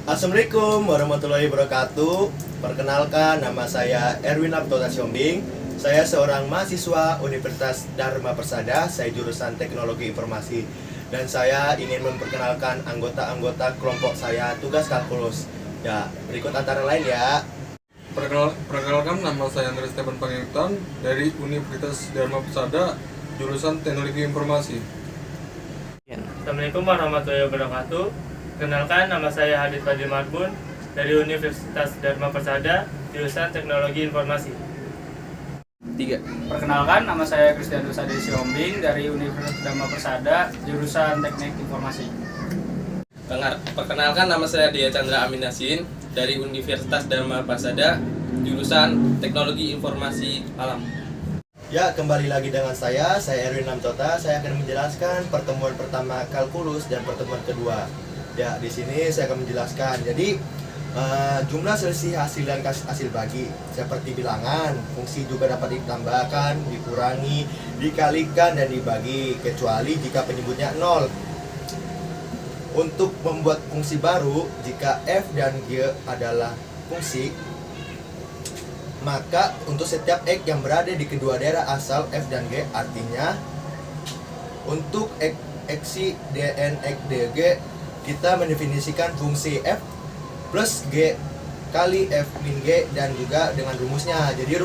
Assalamualaikum warahmatullahi wabarakatuh. Perkenalkan, nama saya Erwin Abdullah Siombing. Saya seorang mahasiswa Universitas Dharma Persada. Saya jurusan Teknologi Informasi. Dan saya ingin memperkenalkan anggota-anggota kelompok saya tugas kalkulus. Ya, berikut antara lain ya. Perkenalkan, nama saya Andreas Stephen Pangintan dari Universitas Dharma Persada, jurusan Teknologi Informasi. Assalamualaikum warahmatullahi wabarakatuh. Kenalkan, nama saya Hadid Fadil Marbun dari Universitas Dharma Persada, jurusan Teknologi Informasi. 3. Perkenalkan, nama saya Kristianus Ade Siombing dari Universitas Dharma Persada, jurusan Teknik Informasi. Perkenalkan, nama saya Dia Chandra Amin Yasin dari Universitas Dharma Persada, jurusan Teknologi Informasi Alam. Ya, kembali lagi dengan saya Erwin Amtota. Saya akan menjelaskan pertemuan pertama kalkulus dan pertemuan kedua. Ya, di sini saya akan menjelaskan. Jadi, jumlah selisih hasil dan hasil bagi seperti bilangan, fungsi juga dapat ditambahkan, dikurangi, dikalikan, dan dibagi, kecuali jika penyebutnya 0. Untuk membuat fungsi baru, jika f dan g adalah fungsi, maka untuk setiap x yang berada di kedua daerah asal f dan g, artinya untuk x dn x dg, kita mendefinisikan fungsi f plus g kali f min g dan juga dengan rumusnya. Jadi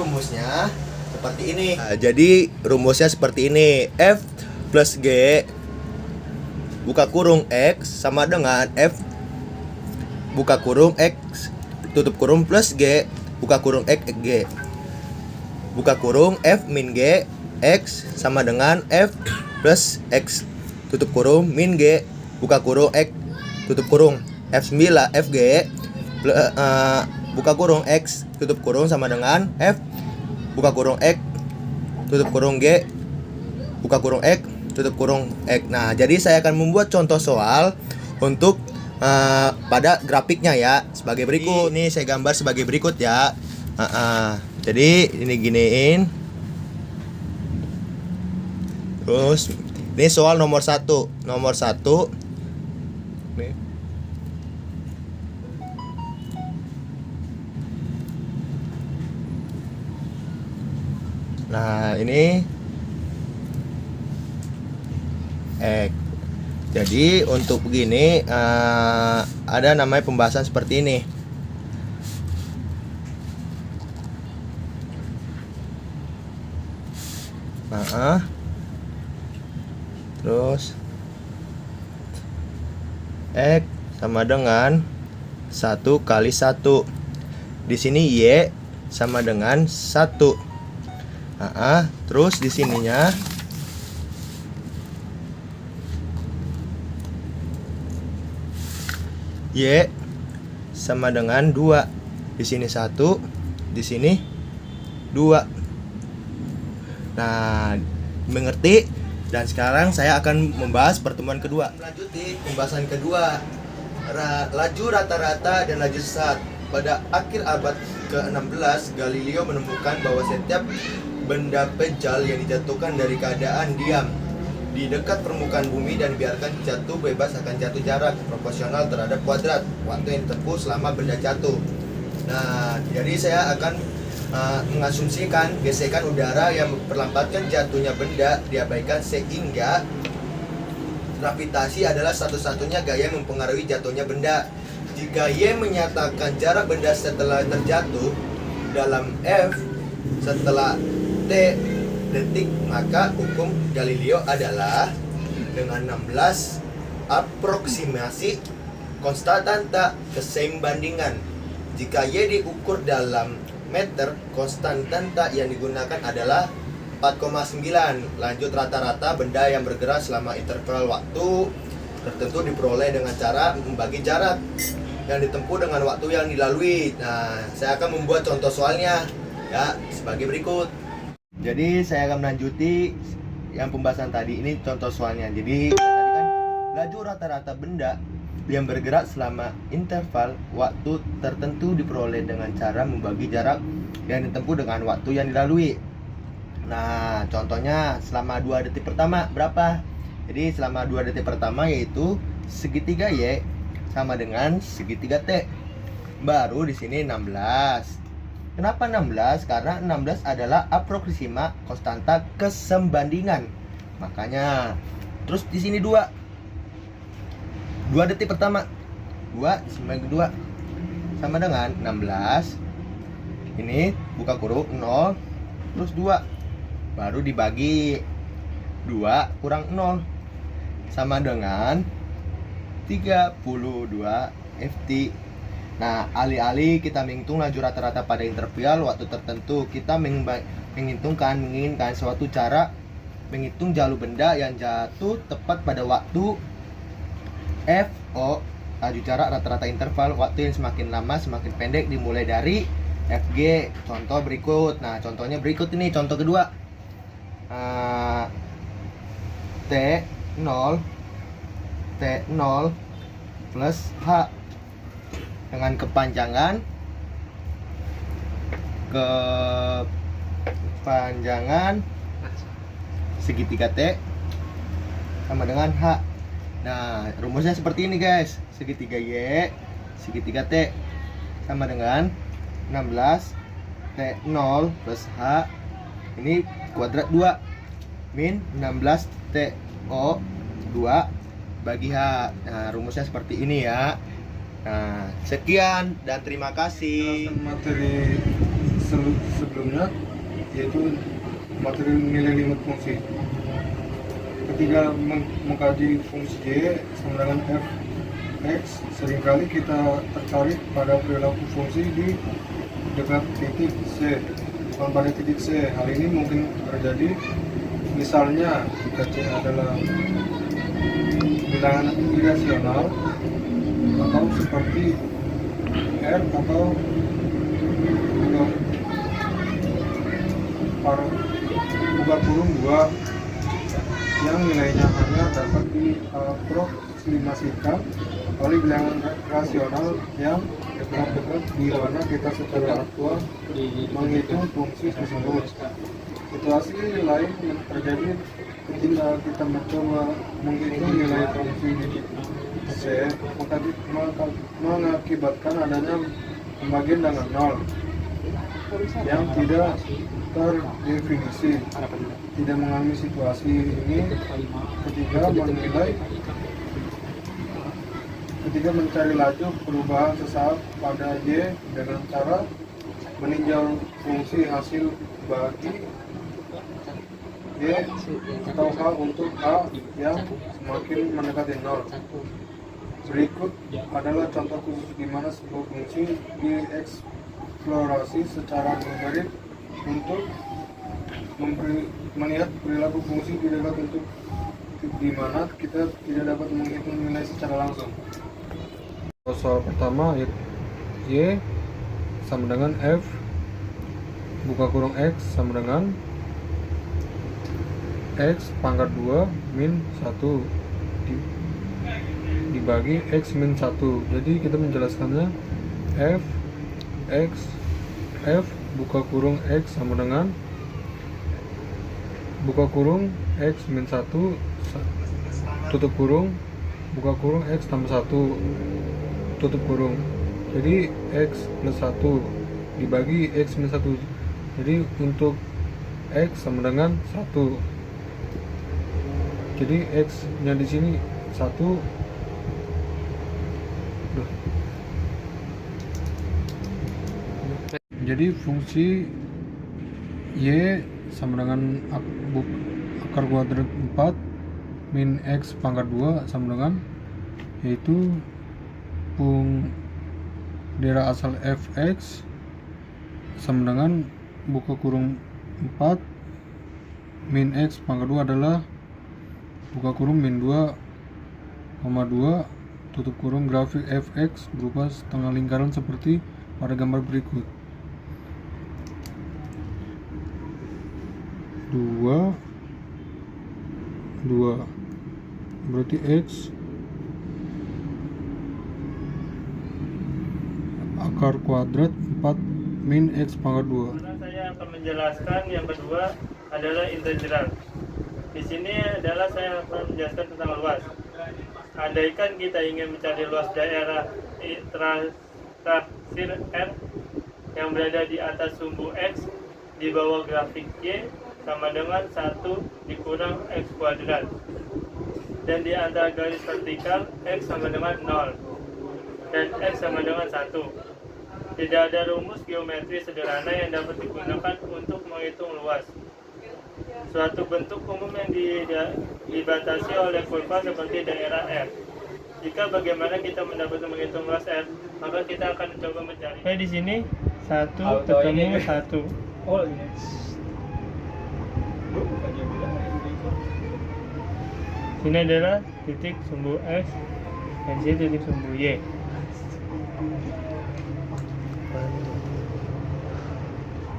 rumusnya seperti ini. F plus g buka kurung x sama dengan f buka kurung x tutup kurung plus g buka kurung x g buka kurung f min g x sama dengan f plus x tutup kurung min g buka kurung x tutup kurung f9 fg buka kurung x tutup kurung sama dengan f buka kurung x tutup kurung g buka kurung x tutup kurung x. Nah, jadi saya akan membuat contoh soal untuk pada grafiknya ya, sebagai berikut. Ini saya gambar sebagai berikut ya. Jadi ini giniin. Terus ini soal nomor 1. Nih. Nah, ini jadi untuk begini ada namanya pembahasan seperti ini. Terus x sama dengan 1 kali 1. Di sini y sama dengan 1. Terus di sininya y sama dengan 2. Di sini 1, di sini 2. Nah, mengerti? Dan sekarang saya akan membahas pertemuan kedua. Lanjuti pembahasan kedua. Laju rata-rata dan laju sesat. Pada akhir abad ke-16, Galileo menemukan bahwa setiap benda pejal yang dijatuhkan dari keadaan diam di dekat permukaan bumi dan biarkan jatuh bebas akan jatuh jarak proporsional terhadap kuadrat waktu yang ditempuh selama benda jatuh. Nah, jadi saya akan mengasumsikan gesekan udara yang memperlambatkan jatuhnya benda diabaikan sehingga gravitasi adalah satu-satunya gaya yang mempengaruhi jatuhnya benda. Jika Y menyatakan jarak benda setelah terjatuh dalam F setelah T detik, maka hukum Galileo adalah dengan 16 aproksimasi konstanta keseimbandingan. Jika Y diukur dalam meter, konstanta yang digunakan adalah 4,9. Lanjut, rata-rata benda yang bergerak selama interval waktu tertentu diperoleh dengan cara membagi jarak yang ditempuh dengan waktu yang dilalui. Nah, saya akan membuat contoh soalnya ya sebagai berikut. Jadi saya akan melanjuti yang pembahasan tadi. Ini contoh soalnya. Jadi tadi kan laju rata-rata benda yang bergerak selama interval waktu tertentu diperoleh dengan cara membagi jarak yang ditempuh dengan waktu yang dilalui. Nah, contohnya selama 2 detik pertama berapa? Jadi selama 2 detik pertama yaitu segitiga Y sama dengan segitiga T. Baru di sini 16. Kenapa 16? Karena 16 adalah aproksima konstanta kesembandingan. Makanya terus di sini 2 detik pertama, 2 disumbang 2 sama dengan 16. Ini buka kurung 0 terus 2, baru dibagi 2 kurang 0 sama dengan 32 Ft. Nah, alih-alih kita menghitung laju rata-rata pada interval waktu tertentu, kita menginginkan suatu cara menghitung jalur benda yang jatuh tepat pada waktu FO, laju jarak rata-rata interval waktu yang semakin lama semakin pendek dimulai dari FG. Contoh berikut. Nah, contohnya berikut ini, contoh kedua. T0 plus H dengan kepanjangan segitiga T sama dengan H. Nah, rumusnya seperti ini guys. Segitiga Y, segitiga T sama dengan 16 T0 plus H. Ini kuadrat 2 min 16 TO 2 bagi H. Nah, rumusnya seperti ini ya. Nah, sekian dan terima kasih. Materi sebelumnya yaitu materi nilai limit fungsi. Ketika mengkaji fungsi Y sama dengan f(x), seringkali kita tertarik pada perilaku fungsi di dekat titik C, bukan pada titik C. Hal ini mungkin terjadi misalnya jika C adalah bilangan irasional atau seperti R atau buka kurung 2 yang nilainya hanya dapat diapproximasikan oleh bilangan rasional yang dekat-dekat di mana kita secara aktual menghitung fungsi tersebut. Situasi lain yang terjadi ketika kita mencoba menghitung nilai fungsi di C mengakibatkan adanya pembagian dengan 0 yang tidak terdefinisi. Tidak mengalami situasi ini ketika mencari laju perubahan sesaat pada Y dengan cara meninjau fungsi hasil bagi Y atau H untuk H yang semakin mendekati 0. Berikut adalah contoh khusus di mana sebuah fungsi dieksplorasi secara numerik untuk melihat perilaku fungsi di dekat untuk di mana kita tidak dapat menghitung nilai secara langsung. Soal pertama, Y sama dengan F buka kurung X sama dengan X pangkat 2 min 1 dibagi X min 1. Jadi kita menjelaskannya F buka kurung X sama dengan buka kurung X min 1 tutup kurung buka kurung X tambah 1 tutup kurung. Jadi X plus 1 dibagi X min 1. Jadi untuk X sama dengan 1. Jadi X nya di sini 1. Jadi fungsi Y sama dengan akar kuadrat 4 min X pangkat 2 sama dengan, yaitu daerah asal fx sama dengan buka kurung 4 min X pangkat 2 adalah buka kurung min 2,2 tutup kurung grafik fx berupa setengah lingkaran seperti pada gambar berikut. 2 berarti X akar kuadrat 4 min X pangkat 2. Saya akan menjelaskan yang kedua adalah integral. Di sini adalah saya akan menjelaskan tentang luas. Andaikan kita ingin mencari luas daerah terakhir R yang berada di atas sumbu X di bawah grafik Y sama dengan 1 dikurang X kuadrat, dan di antara garis vertikal X sama dengan 0 dan X sama dengan 1. Tidak ada rumus geometri sederhana yang dapat digunakan untuk menghitung luas suatu bentuk umum yang dibatasi oleh kurva seperti daerah R. Jika bagaimana kita mendapatkan menghitung luas R, maka kita akan mencoba mencari. Di sini 1 ketemu 1. Oh ini. Sini adalah titik sumbu X dan sini titik sumbu Y.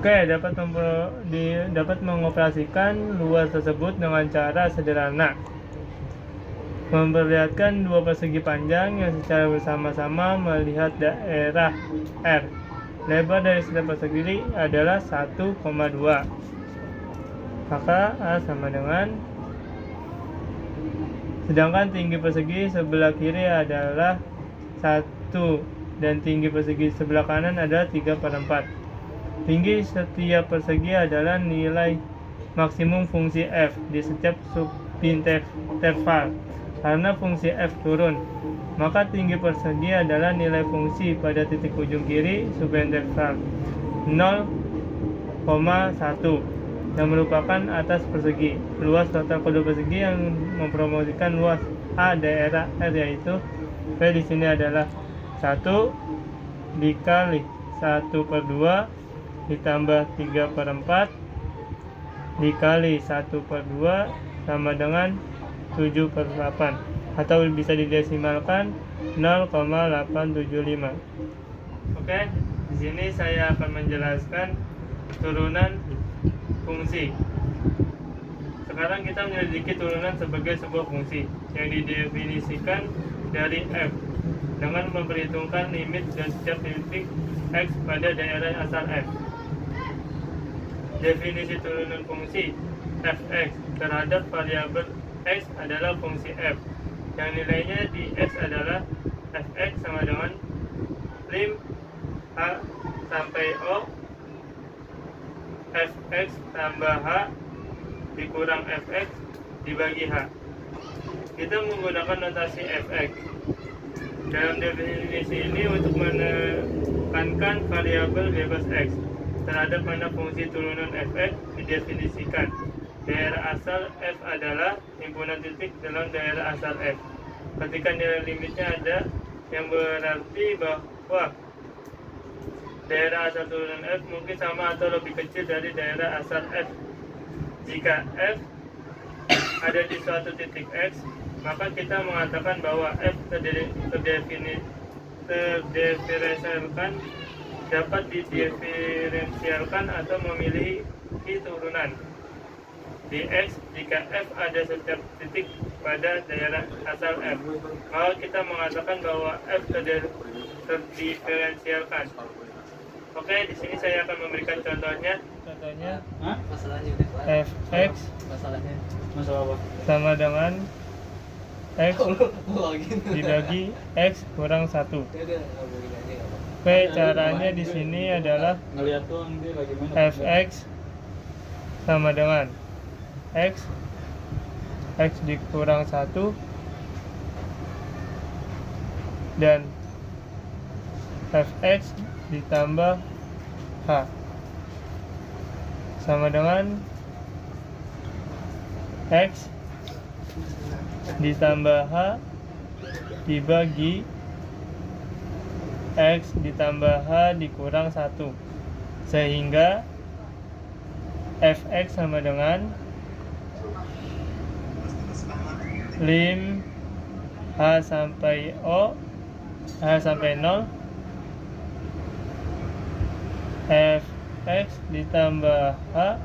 Oke, dapat mengoperasikan luas tersebut dengan cara sederhana. Memperlihatkan dua persegi panjang yang secara bersama-sama melihat daerah R. Lebar dari setiap persegi adalah 1,2. Maka A sama dengan, sedangkan tinggi persegi sebelah kiri adalah 1 dan tinggi persegi sebelah kanan adalah 3/4. Tinggi setiap persegi adalah nilai maksimum fungsi f di setiap subinterval. Karena fungsi f turun, maka tinggi persegi adalah nilai fungsi pada titik ujung kiri subinterval 0,1 yang merupakan atas persegi. Luas total kedua persegi yang mempromosikan luas A daerah R yaitu V di sini adalah 1 dikali 1/2 ditambah 3/4 dikali 1/2 sama dengan 7/8, atau bisa didesimalkan 0,875. Oke, di sini saya akan menjelaskan turunan fungsi. Sekarang kita menyelidiki turunan sebagai sebuah fungsi yang didefinisikan dari f dengan memperhitungkan limit dan setiap titik x pada daerah asal f. Definisi turunan fungsi fx terhadap variabel x adalah fungsi f yang nilainya di x adalah fx sama dengan lim h sampai o fx tambah h dikurang fx dibagi h. Kita menggunakan notasi fx dalam definisi ini untuk menekankan variabel bebas x terhadap mana fungsi turunan fx didefinisikan. Daerah asal f adalah himpunan titik dalam daerah asal f ketika nilai limitnya ada, yang berarti bahwa daerah asal turunan f mungkin sama atau lebih kecil dari daerah asal f. Jika f ada di suatu titik x, maka kita mengatakan bahwa f terdiferensialkan, dapat didiferensialkan atau memiliki turunan di x jika f ada setiap titik pada daerah asal f. Maka kita mengatakan bahwa f terdiferensialkan. Oke, di sini saya akan memberikan contohnya. Contohnya, fx sama dengan x dibagi x kurang 1. Caranya di sini adalah fx sama dengan x dikurang 1 dan fx ditambah h sama dengan x ditambah h dibagi x ditambah h dikurang 1, sehingga fx sama dengan lim h sampai o, h sampai 0, fx ditambah h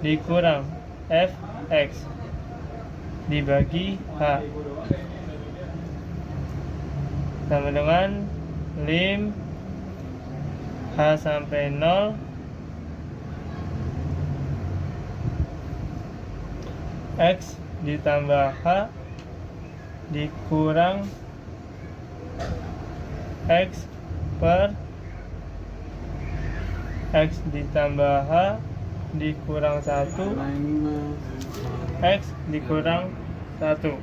dikurang fx dibagi h sama dengan lim h sampai 0 x ditambah h dikurang X per X ditambah H dikurang 1 X dikurang 1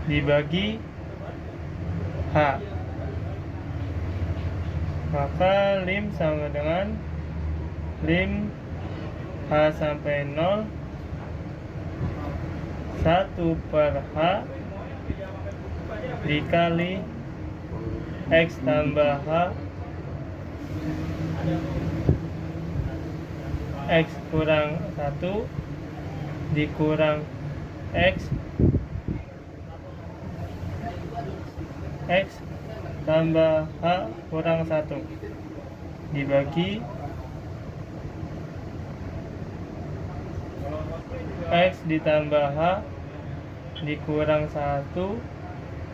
dibagi H. Maka lim sama dengan lim H sampai 0 1 per H dikali X tambah H X kurang 1 dikurang X tambah H kurang 1 dibagi X ditambah H dikurang 1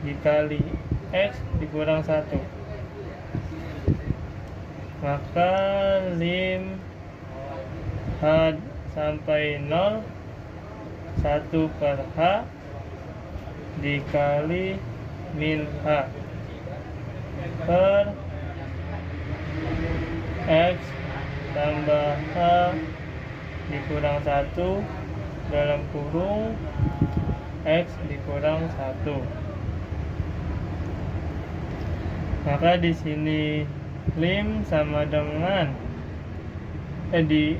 dikali X dikurang 1. Maka lim H sampai 0 1 per H dikali min H per X tambah H dikurang 1 dalam kurung X dikurang 1. Maka di sini lim sama dengan di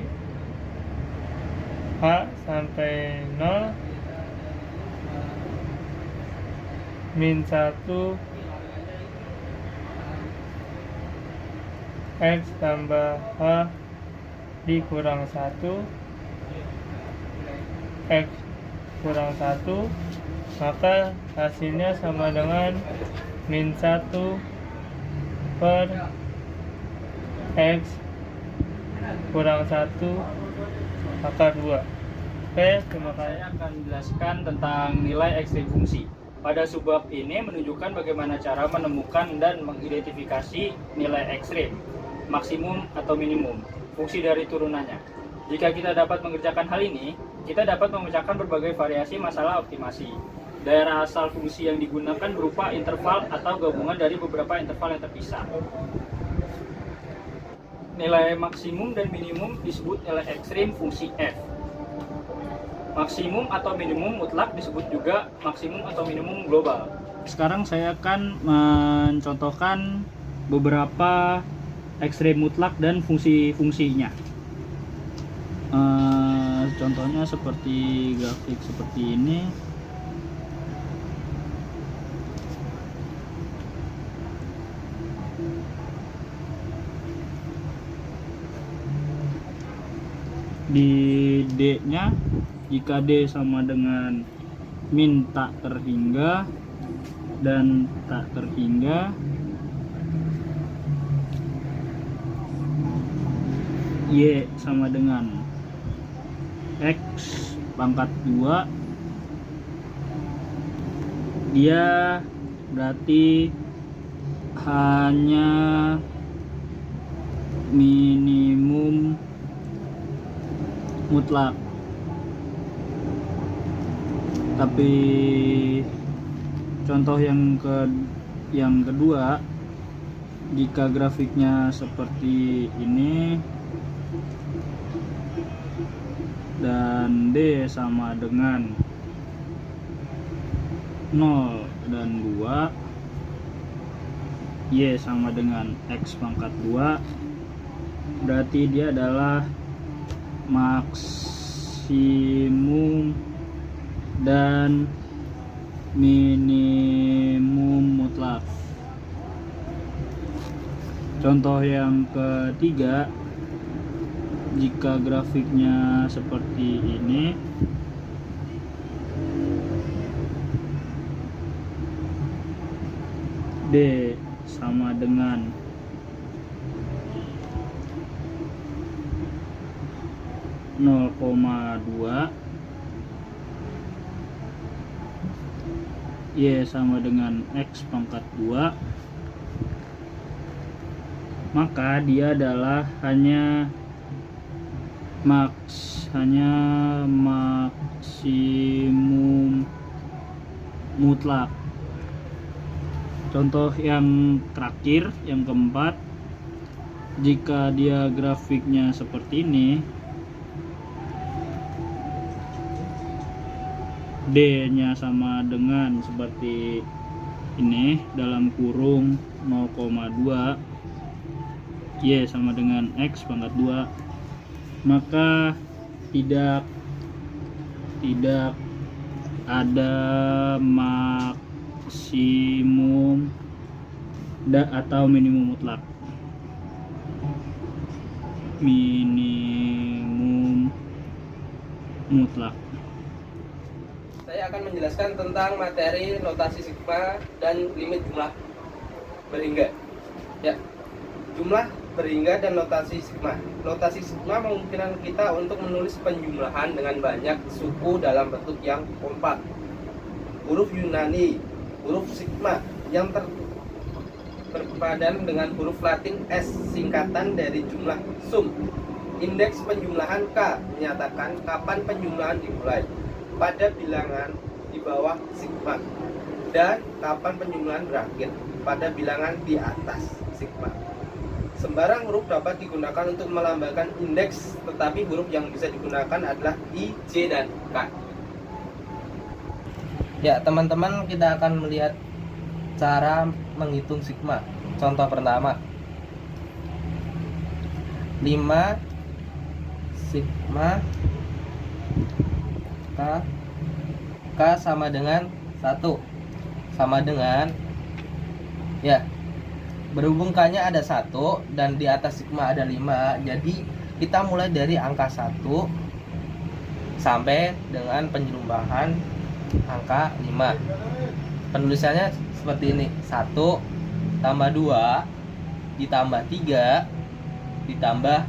H sampai 0 min 1 X tambah H dikurang 1 X kurang 1, maka hasilnya sama dengan min 1 per X kurang 1 akar 2. Oke, terima kasih. Saya akan menjelaskan tentang nilai ekstrim fungsi. Pada subbab ini menunjukkan bagaimana cara menemukan dan mengidentifikasi nilai ekstrim, maksimum atau minimum, fungsi dari turunannya. Jika kita dapat mengerjakan hal ini, kita dapat memecahkan berbagai variasi masalah optimasi. Daerah asal fungsi yang digunakan berupa interval atau gabungan dari beberapa interval yang terpisah. Nilai maksimum dan minimum disebut nilai ekstrim fungsi f. Maksimum atau minimum mutlak disebut juga maksimum atau minimum global. Sekarang saya akan mencontohkan beberapa ekstrim mutlak dan fungsi-fungsinya. Contohnya seperti grafik seperti ini. Di D-nya, jika D sama dengan min tak terhingga dan tak terhingga, Y sama dengan X pangkat 2, dia berarti hanya minimum mutlak. Tapi contoh yang kedua, jika grafiknya seperti ini dan D sama dengan 0 dan 2, Y sama dengan X pangkat 2, berarti dia adalah maksimum dan minimum mutlak. Contoh yang ketiga, jika grafiknya seperti ini, D sama dengan 0,2, Y sama dengan X pangkat 2, maka dia adalah hanya maksimum mutlak. Contoh yang terakhir, yang keempat, jika dia grafiknya seperti ini, D-nya sama dengan seperti ini dalam kurung 0,2, Y sama dengan X pangkat 2, maka tidak ada maksimum atau minimum mutlak. Minimum mutlak. Saya akan menjelaskan tentang materi notasi sigma dan limit jumlah berhingga. Ya, jumlah berhingga dan notasi sigma. Notasi sigma memungkinkan kita untuk menulis penjumlahan dengan banyak suku dalam bentuk yang kompak. Huruf Yunani, huruf sigma yang berpadan dengan huruf Latin S, singkatan dari jumlah sum. Indeks penjumlahan K menyatakan kapan penjumlahan dimulai pada bilangan di bawah sigma, dan kapan penjumlahan berakhir pada bilangan di atas sigma. Sembarang huruf dapat digunakan untuk melambangkan indeks, tetapi huruf yang bisa digunakan adalah I, J, dan K. Ya, teman-teman, kita akan melihat cara menghitung sigma. Contoh pertama, 5 sigma K sama dengan 1, sama dengan, ya, berhubung K-nya ada 1 dan di atas sigma ada 5, jadi kita mulai dari angka 1 sampai dengan penjumlahan angka 5. Penulisannya seperti ini: 1 tambah 2 ditambah 3 ditambah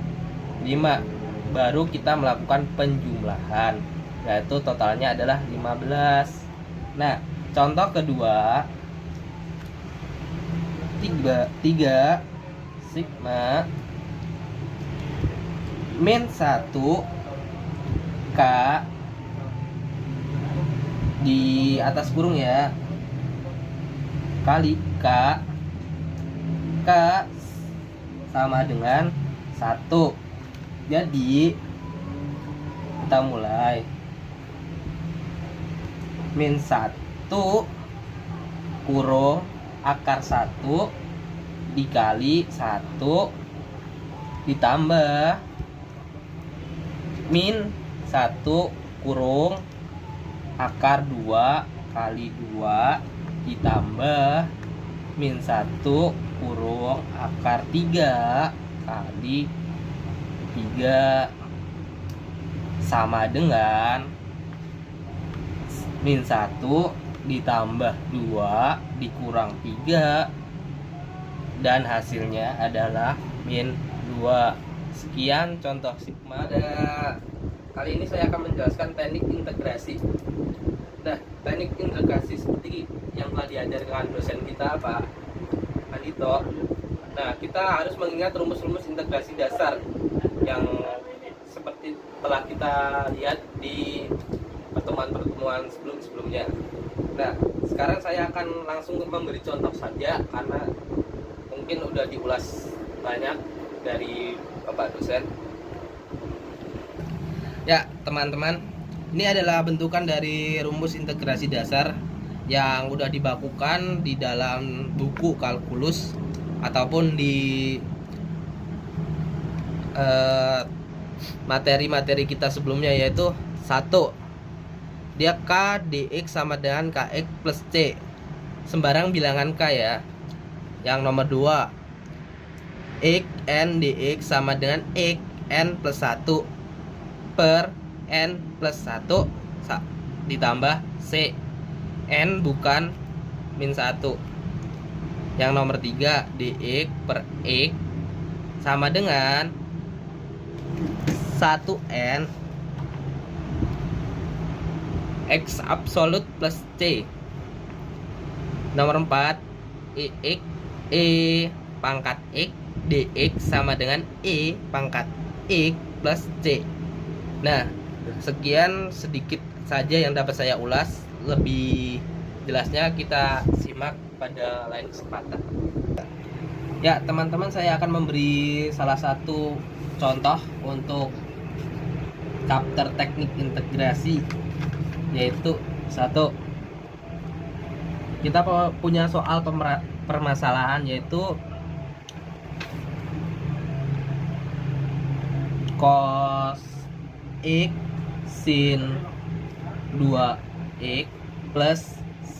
5, baru kita melakukan penjumlahan, yaitu totalnya adalah 15. Nah, contoh kedua, 3 sigma min 1 K di atas kurung, ya, kali K sama dengan 1. Jadi kita mulai min 1 kurung akar 1 dikali 1 ditambah min 1 kurung akar 2 kali 2 ditambah min 1 kurung akar 3 kali 3 sama dengan min 1 ditambah 2 dikurang 3, dan hasilnya adalah min 2. Sekian contoh sigma. Kali ini saya akan menjelaskan teknik integrasi. Nah, teknik integrasi seperti yang telah diajarkan dosen kita, Pak Andito. Nah, kita harus mengingat rumus-rumus integrasi dasar yang seperti telah kita lihat di pertemuan-pertemuan sebelumnya. Nah, sekarang saya akan langsung memberi contoh saja, karena mungkin udah diulas banyak dari Bapak dosen. Ya, teman-teman, ini adalah bentukan dari rumus integrasi dasar yang udah dibakukan di dalam buku kalkulus ataupun di materi-materi kita sebelumnya, yaitu 1, dia K dx sama dengan Kx plus C, sembarang bilangan K, ya. Yang nomor 2, X n dx sama dengan X n plus 1 per n plus 1 ditambah C, n bukan min 1. Yang nomor 3, dx per X sama dengan 1n X absolut plus C. Nomor 4, X E pangkat X dx sama dengan E pangkat X plus C. Nah, sekian sedikit saja yang dapat saya ulas. Lebih jelasnya kita simak pada lain kesempatan. Ya teman-teman, saya akan memberi salah satu contoh untuk chapter teknik integrasi, yaitu satu, kita punya soal permasalahan yaitu cos X sin 2X plus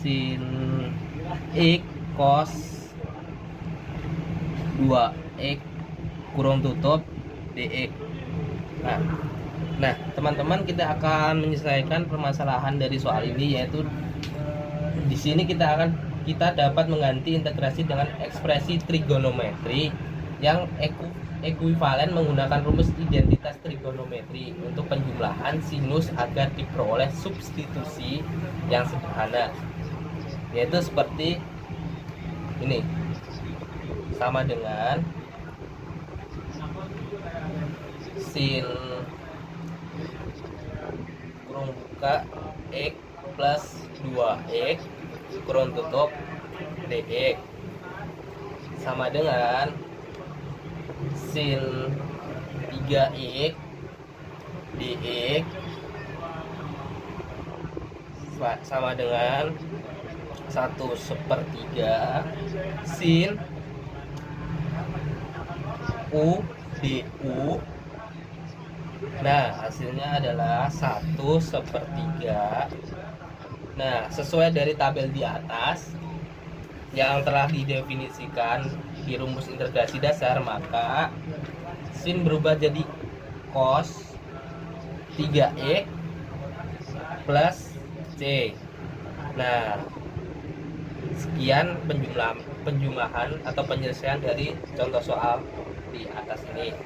sin X cos 2X kurung tutup dx. Nah teman-teman, kita akan menyelesaikan permasalahan dari soal ini, yaitu di sini kita dapat mengganti integrasi dengan ekspresi trigonometri yang ekuivalen menggunakan rumus identitas trigonometri untuk penjumlahan sinus agar diperoleh substitusi yang sederhana, yaitu seperti ini, sama dengan sin kurung buka X plus 2X kurung tutup dx sama dengan sin 3x dx sama dengan 1/3 sin u du. Nah hasilnya adalah 1/3. Nah sesuai dari tabel di atas yang telah didefinisikan di rumus integrasi dasar, maka sin berubah jadi cos 3x plus c. Nah sekian penjumlahan atau penyelesaian dari contoh soal di atas ini.